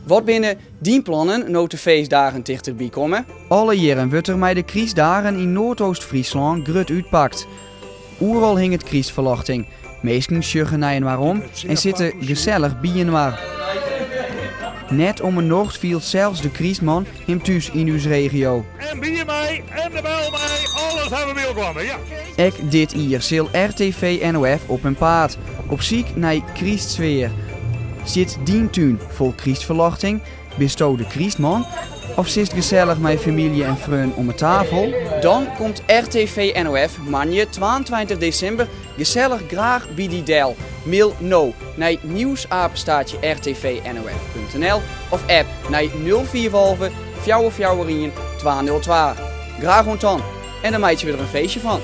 Wat binnen die plannen nou de feestdagen dichterbij komen? Alle jaren wordt er met de kriesdagen in Noordoost-Friesland grut uitpakt. Overal hing het kriesverwachting. Meesten sjuggen naar en waarom en zitten gezellig bij en waar. Net om een nacht viel zelfs de kriesman hem thuis in uw regio. En bier mij, en de bel mij, alles hebben we welkomen, ja. Ek dit hier zil RTV NOF op een paard. Op ziek naar kriestsfeer. Zit dien tuin vol kriesverwachting? Bestoot de kriesman? Of zit gezellig met familie en vrienden om de tafel? Dan komt RTV NOF manje 22 december gezellig graag bij die del. Mail no naar nieuwsapenstaatje rtvnof.nl of app naar 045 44 202. Graag ontan en dan maak je weer een feestje van.